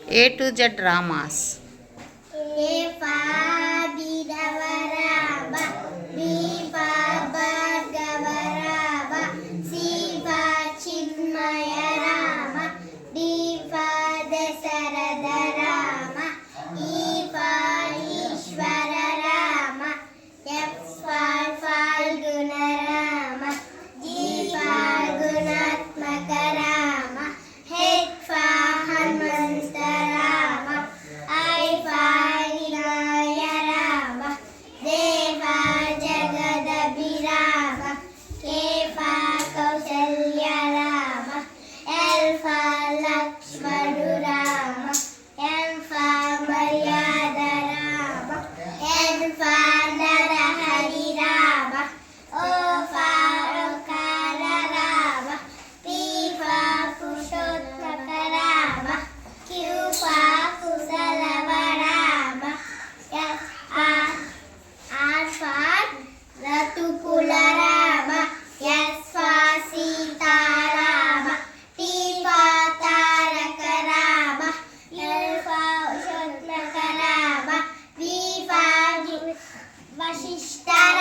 A to Z dramas. A for Bidavaraba, B for Bhagavaraba, C for Chinmayarama, D for Dasaradharama, E for Ishwararama, F for Falgunarama, G for Gunatmakarama, H for Hanumantarama, I for Vinayarama, J for Jagadabhirama, K for Kausalyarama, L for Lakshmanurama, M for Maryadarama, N for Naraharirama, O for Okararama, P for Purushotmakarama, Q for Kusalavarama, S R for Ratukularama, S for Sitarama, T for Tarakarama, U for Ushotmakarama, V for Vasishtarama.